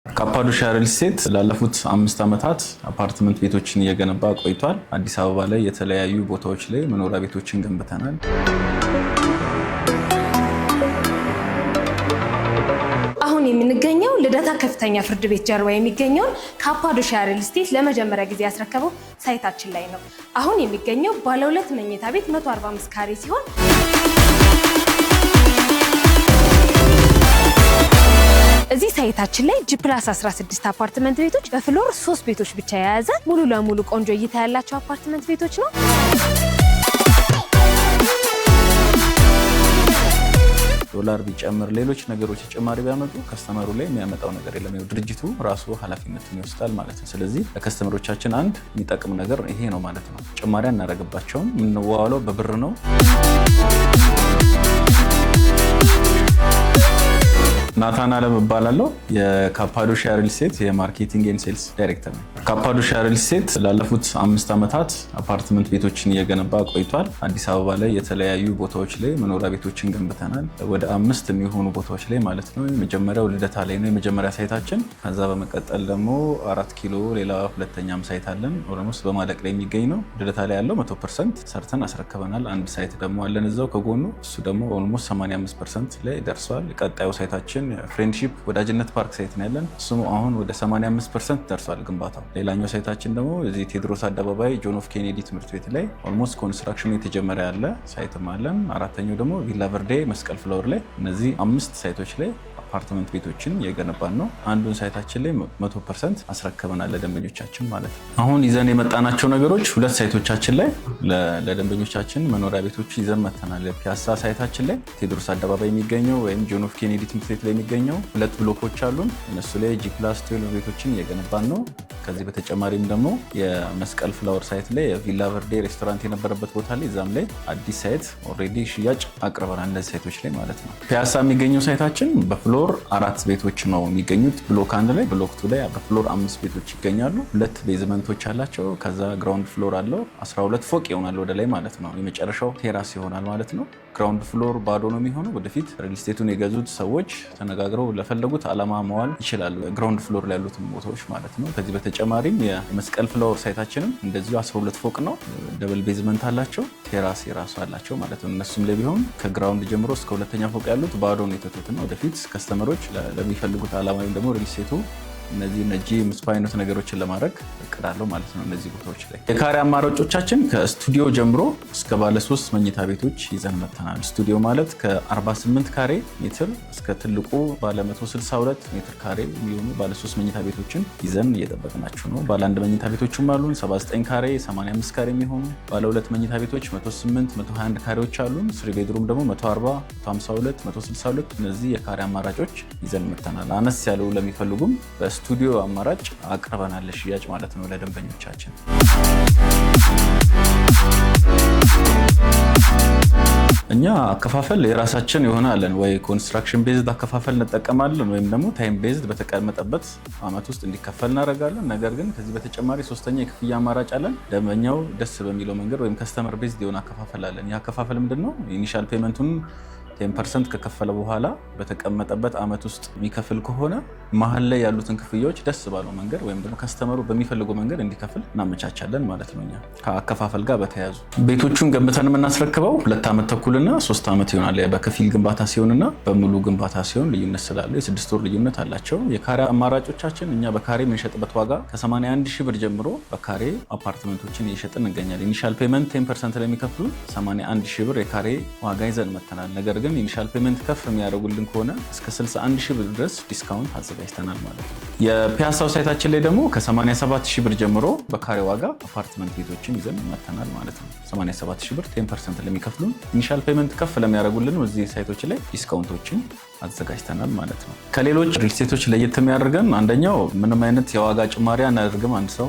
ካፓዶሺያ ሪል ስቴት ላለፉት 5 ዓመታት አፓርትመንት ቤቶችን እየገነባ ቆይቷል። አዲስ አበባ ላይ የተለያዩ ቦታዎች ላይ መኖሪያ ቤቶችን ገንብተናል። አሁን የምንገኘው ልደታ ከፍተኛ ፍርድ ቤት ጀርባ የሚገኘውን ካፓዶሺያ ሪል ስቴት ለመጀመሪያ ጊዜ ያስረከበው ሳይታችን ላይ ነው። አሁን የሚገኘው ባለ 2 መኝታ ቤት 145 ካሬ ሲሆን እዚህ ሳይታችን ላይ G+16 አፓርትመንት ቤቶች በፍሎር 3 ቤቶች ብቻ የያዘ ሙሉ ለሙሉ ቆንጆ እይታ ያላቸው አፓርትመንት ቤቶች ነው። ዶላር ቢጨምር ሌሎች ነገሮች ተጨማሪ ቢያመጡ ከስተመሩ ላይ የሚያመጣው ነገር የለም። ድርጅቱ ራሱ ኃላፊነቱን ይወስዳል ማለት ነው። ስለዚህ ለከስተመሮቻችን አንድ የሚጠቅም ነገር ይሄ ነው ማለት ነው። ጭማሪ አናደርግባቸውም። የምንዋዋለው በብር ነው። ናታን አለም እባላለሁ። የካፓዶሺያ ሪል ስቴት የማርኬቲንግ ኤንድ ሴልስ ዳይሬክተር ነኝ። ካፓዶሺያ ሪል ስቴት ላለፉት 5 ዓመታት አፓርትመንት ቤቶችን እየገነባ ቆይቷል። አዲስ አበባ ላይ የተለያዩ ቦታዎች ላይ መኖሪያ ቤቶችን ገንብተናል። ወደ 5 የሚሆኑ ቦታዎች ላይ ማለት ነው። የመጀመሪያው ልደታ ላይ ነው የመጀመሪያ ሳይታችን። ከዛ በመቀጠል ደግሞ 4 ኪሎ ሌላ ሁለተኛም ሳይት አለን። ኦልሞስት በማለቅ ላይ የሚገኝ ነው። ልደታ ላይ ያለው 100% ሰርተን አስረክበናል። አንድ ሳይት ደግሞ አለን እዛው ከጎኑ። እሱ ደግሞ ኦልሞስት 85% ላይ ደርሷል። ቀጣዩ ሳይታችን ፍሬንድሺፕ ወዳጅነት ፓርክ ሳይት ነው ያለን። እሱም አሁን ወደ 85% ደርሷል ግንባታው። ሌላኛው ሳይታችን ደግሞ እዚህ ቴዎድሮስ አደባባይ ጆን ኤፍ ኬኔዲ ትምህርት ቤት ላይ ኦልሞስት ኮንስትራክሽኑ የተጀመረ ያለ ሳይትም አለን። አራተኛው ደግሞ ቪላ ቨርዴ መስቀል ፍሎር ላይ። እነዚህ 5 ሳይቶች ላይ አፓርትመንት ቤቶችን እየገነባን ነው። አንዱን ሳይታችን ላይ 100% አስረክበናል ለደንበኞቻችን ማለት ነው። አሁን ይዘን የመጣናቸው ነገሮች 2 ሳይቶቻችን ላይ ለደንበኞቻችን መኖሪያ ቤቶች ይዘን መተናል። ፒያሳ ሳይታችን ላይ ቴዎድሮስ አደባባይ የሚገኘው ወይም ጆን ኤፍ ኬኔዲ ትምህርት ቤት ላይ የሚገኘው 2 ብሎኮች አሉን። እነሱ ላይ G+12 ቤቶችን እየገነባን ነው። ከዚህ በተጨማሪም ደግሞ የመስቀል ፍላወር ሳይት ላይ የቪላ ቨርዴ ሬስቶራንት የነበረበት ቦታ ላይ እዛም ላይ አዲስ ሳይት ኦልሬዲ ሽያጭ አቅርበናል እነዚህ ሳይቶች ላይ ማለት ነው። ፒያሳ የሚገኘው ሳይታችን በፍሎር 4 ቤቶች ነው የሚገኙት። ብሎክ 1 ላይ ብሎክ 2 ላይ በፍሎር 5 ቤቶች ይገኛሉ። 2 ቤዝመንቶች አላቸው። ከዛ ግራውንድ ፍሎር አለው። 12 ፎቅ ይሆናል ወደ ላይ ማለት ነው። የመጨረሻው ቴራስ ይሆናል ማለት ነው። ግራውንድ ፍሎር ባዶ ነው የሚሆነው። ወደፊት ሪል ስቴቱን የገዙት ሰዎች ተነጋግረው ለፈለጉት ዓላማ መዋል ይችላሉ፣ ግራውንድ ፍሎር ላይ ያሉትን ቦታዎች ማለት ነው። ከዚህ በተጨማሪም የመስቀል ፍላወር ሳይታችንም እንደዚሁ 12 ፎቅ ነው። ደብል ቤዝመንት አላቸው፣ ቴራስ የራሱ አላቸው ማለት ነው። እነሱም ላይ ቢሆን ከግራውንድ ጀምሮ እስከ 2ኛ ፎቅ ያሉት ባዶ ነው የተቱት ነው። ወደፊት ከስተመሮች ለሚፈልጉት ዓላማ ወይም ደግሞ ሪል ስቴቱ እነዚህ ነጂ ምስፋ አይነት ነገሮችን ለማድረግ እቅዳለሁ ማለት ነው። እነዚህ ቦታዎች ላይ የካሬ አማራጮቻችን ከስቱዲዮ ጀምሮ እስከ ባለ 3 መኝታ ቤቶች ይዘን መተናል። ስቱዲዮ ማለት ከ48 ካሬ ሜትር እስከ ትልቁ ባለ 162 ሜትር ካሬ የሚሆኑ ባለ 3 መኝታ ቤቶችን ይዘን እየጠበቅናችሁ ነው። ባለ 1 መኝታ ቤቶችም አሉን 79 ካሬ፣ 85 ካሬ የሚሆኑ ባለ 2 መኝታ ቤቶች 108፣ 121 ካሬዎች አሉን። 3 ቤድሩም ደግሞ 140፣ 152፣ 162 እነዚህ የካሬ አማራጮች ይዘን መተናል። አነስ ያለው ለሚፈልጉም ስቱዲዮ አማራጭ አቅርበናል ለሽያጭ ማለት ነው ለደንበኞቻችን። እኛ አከፋፈል የራሳችን የሆነ አለን። ወይ ኮንስትራክሽን ቤዝድ አከፋፈል እንጠቀማለን ወይም ደግሞ ታይም ቤዝድ በተቀመጠበት አመት ውስጥ እንዲከፈል እናደርጋለን። ነገር ግን ከዚህ በተጨማሪ 3ኛ የክፍያ አማራጭ አለን። ደንበኛው ደስ በሚለው መንገድ ወይም ከስተመር ቤዝድ የሆነ አከፋፈል አለን። የአከፋፈል ምንድነው? ኢኒሻል ፔመንቱን 10% ከከፈለ በኋላ በተቀመጠበት አመት ውስጥ የሚከፍል ከሆነ መሀል ላይ ያሉትን ክፍያዎች ደስ ባለው መንገድ ወይም ደግሞ ከስተመሩ በሚፈልገው መንገድ እንዲከፍል እናመቻቻለን ማለት ነው። እኛ ከአከፋፈል ጋር በተያያዙ ቤቶቹን ገንብተን የምናስረክበው 2 ዓመት ተኩልና 3 ዓመት ይሆናል። በከፊል ግንባታ ሲሆንና በሙሉ ግንባታ ሲሆን ልዩነት ስላለ የ6 ወር ልዩነት አላቸው። የካሬ አማራጮቻችን እኛ በካሬ የምንሸጥበት ዋጋ ከ81 ሺህ ብር ጀምሮ በካሬ አፓርትመንቶችን እየሸጥን እንገኛለን። ኢኒሻል ፔመንት 10% ለሚከፍሉ 81 ሺህ ብር የካሬ ዋጋ ይዘን መተናል። ነገር ግን ኢኒሻል ፔመንት ከፍ የሚያደርጉልን ከሆነ እስከ 61 ሺህ ብር ድረስ ዲስካውንት አዘጋጅተናል ማለት ነው። የፒያሳው ሳይታችን ላይ ደግሞ ከ87 ሺህ ብር ጀምሮ በካሬ ዋጋ አፓርትመንት ቤቶችን ይዘን መተናል ማለት ነው። 87 ሺህ ብር 10% ለሚከፍሉን ኢኒሻል ፔመንት ከፍ ለሚያደርጉልን እዚህ ሳይቶች ላይ ዲስካውንቶችን አዘጋጅተናል ማለት ነው። ከሌሎች ሪል ስቴቶች ለየት የሚያደርገን አንደኛው ምንም አይነት የዋጋ ጭማሪ አናደርግም። አንድ ሰው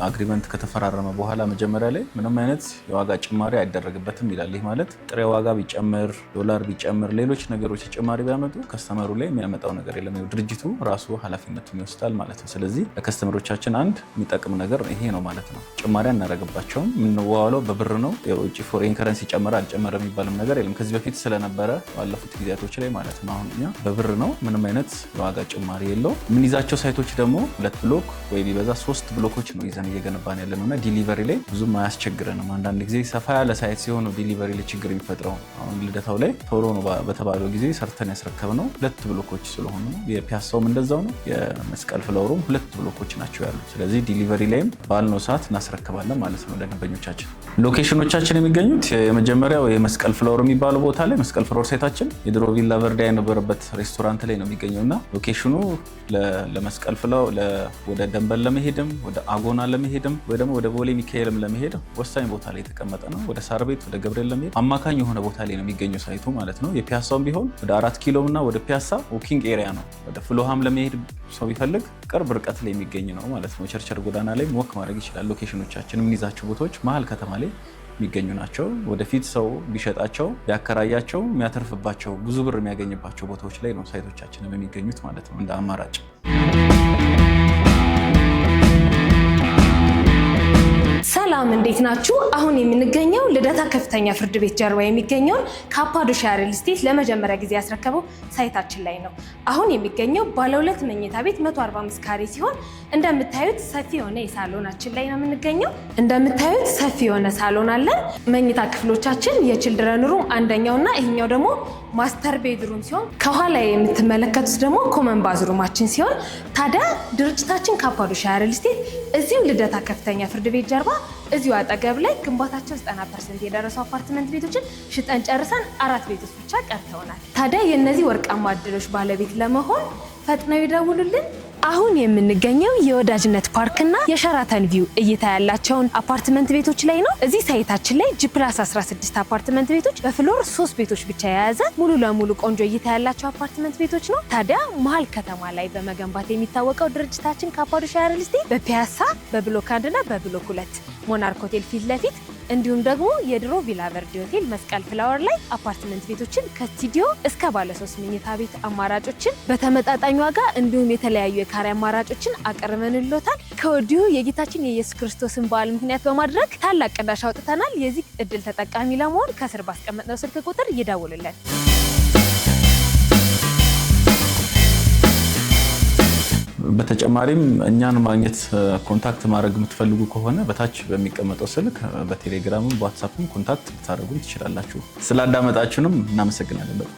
አግሪመንት ከተፈራረመ በኋላ መጀመሪያ ላይ ምንም አይነት የዋጋ ጭማሪ አይደረግበትም ይላል። ይህ ማለት ጥሬ ዋጋ ቢጨምር፣ ዶላር ቢጨምር፣ ሌሎች ነገሮች ተጨማሪ ቢያመጡ ከስተመሩ ላይ የሚያመጣው ነገር የለም። ድርጅቱ ራሱ ኃላፊነቱን ይወስዳል ማለት ነው። ስለዚህ ለከስተመሮቻችን አንድ የሚጠቅም ነገር ይሄ ነው ማለት ነው። ጭማሪ አናደርግባቸውም። የምንዋዋለው በብር ነው። የውጭ ፎሬን ከረንሲ ጨመረ አልጨመረ የሚባልም ነገር የለም። ከዚህ በፊት ስለነበረ ባለፉት ጊዜያቶች ላይ ማለት ነው። አሁን እኛ በብር ነው። ምንም አይነት ዋጋ ጭማሪ የለው። ምን ይዛቸው ሳይቶች ደግሞ 2 ብሎክ ወይ ቢበዛ 3 ብሎኮች ነው ይዘን እየገነባን ያለነውና ዲሊቨሪ ላይ ብዙም አያስቸግረንም። አንዳንድ ጊዜ ሰፋ ያለ ሳይት ሲሆን ዲሊቨሪ ላይ ችግር የሚፈጥረው። አሁን ልደታው ላይ ቶሎ ነው በተባለው ጊዜ ሰርተን ያስረከብነው 2 ብሎኮች ስለሆኑ ነው። የፒያሳውም እንደዛው ነው። የመስቀል ፍላወሩም 2 ብሎኮች ናቸው ያሉት። ስለዚህ ዲሊቨሪ ላይም ባልነው ሰዓት እናስረክባለን ማለት ነው ለደንበኞቻችን። ሎኬሽኖቻችን የሚገኙት የመጀመሪያው የመስቀል ፍላወር የሚባለው ቦታ ላይ መስቀል ፍላወር ሳይታችን የድሮ ቪላ ቨርዳ የነበረበት ሬስቶራንት ላይ ነው የሚገኘውና ሎኬሽኑ ለመስቀል ፍላወር ወደ ደንበል ለመሄድም ወደ አጎና ለመሄድም ወይ ደግሞ ወደ ቦሌ ሚካኤልም ለመሄድ ወሳኝ ቦታ ላይ የተቀመጠ ነው። ወደ ሳር ቤት ወደ ገብርኤል ለመሄድ አማካኝ የሆነ ቦታ ላይ ነው የሚገኘው ሳይቱ ማለት ነው። የፒያሳውም ቢሆን ወደ 4 ኪሎ እና ወደ ፒያሳ ዎኪንግ ኤሪያ ነው። ወደ ፍሎሃም ለመሄድ ሰው ቢፈልግ ቅርብ ርቀት ላይ የሚገኝ ነው ማለት ነው። ቸርቸር ጎዳና ላይ ወክ ማድረግ ይችላል። ሎኬሽኖቻችን የምንይዛቸው ቦታዎች መሀል ከተማ ላይ የሚገኙ ናቸው። ወደፊት ሰው ቢሸጣቸው ቢያከራያቸው የሚያተርፍባቸው ብዙ ብር የሚያገኝባቸው ቦታዎች ላይ ነው ሳይቶቻችንም የሚገኙት ማለት ነው እንደ አማራጭ። ሰላም እንዴት ናችሁ? አሁን የምንገኘው ልደታ ከፍተኛ ፍርድ ቤት ጀርባ የሚገኘውን ካፓዶሺያ ሪል ስቴት ለመጀመሪያ ጊዜ ያስረከበው ሳይታችን ላይ ነው። አሁን የሚገኘው ባለ 2 መኝታ ቤት 145 ካሬ ሲሆን እንደምታዩት ሰፊ የሆነ የሳሎናችን ላይ ነው የምንገኘው። እንደምታዩት ሰፊ የሆነ ሳሎን አለን። መኝታ ክፍሎቻችን የችልድረን ሩም አንደኛውና ይሄኛው ደግሞ ማስተር ቤድሩም ሲሆን ከኋላ የምትመለከቱት ደግሞ ኮመን ባዝሩማችን ሲሆን ታዲያ ድርጅታችን ካፓዶሺያ ሪል ስቴት እዚሁ ልደታ ከፍተኛ ፍርድ ቤት ጀርባ እዚሁ አጠገብ ላይ ግንባታቸው 90% የደረሱ አፓርትመንት ቤቶችን ሽጠን ጨርሰን 4 ቤቶች ብቻ ቀርተውናል። ታዲያ የእነዚህ ወርቃማ ዕድሎች ባለቤት ለመሆን ፈጥነው ይደውሉልን። አሁን የምንገኘው የወዳጅነት ፓርክና የሸራተን ቪው እይታ ያላቸውን አፓርትመንት ቤቶች ላይ ነው። እዚህ ሳይታችን ላይ G+16 አፓርትመንት ቤቶች በፍሎር 3 ቤቶች ብቻ የያዘ ሙሉ ለሙሉ ቆንጆ እይታ ያላቸው አፓርትመንት ቤቶች ነው። ታዲያ መሀል ከተማ ላይ በመገንባት የሚታወቀው ድርጅታችን ካፓዶሺያ ሪል ስቴት በፒያሳ በብሎክ 1 እና በብሎክ 2 ሞናርክ ሆቴል ፊት ለፊት እንዲሁም ደግሞ የድሮ ቪላ ቨርዲ ሆቴል መስቀል ፍላወር ላይ አፓርትመንት ቤቶችን ከስቱዲዮ እስከ ባለ 3 መኝታ ቤት አማራጮችን በተመጣጣኝ ዋጋ እንዲሁም የተለያዩ የካሬ አማራጮችን አቀርበንልዎታል። ከወዲሁ የጌታችን የኢየሱስ ክርስቶስን በዓል ምክንያት በማድረግ ታላቅ ቅናሽ አውጥተናል። የዚህ እድል ተጠቃሚ ለመሆን ከስር ባስቀመጥነው ስልክ ቁጥር ይደውሉልን። በተጨማሪም እኛን ማግኘት ኮንታክት ማድረግ የምትፈልጉ ከሆነ በታች በሚቀመጠው ስልክ በቴሌግራምም በዋትስአፕም ኮንታክት ልታደርጉን ትችላላችሁ። ስላዳመጣችሁንም እናመሰግናለን።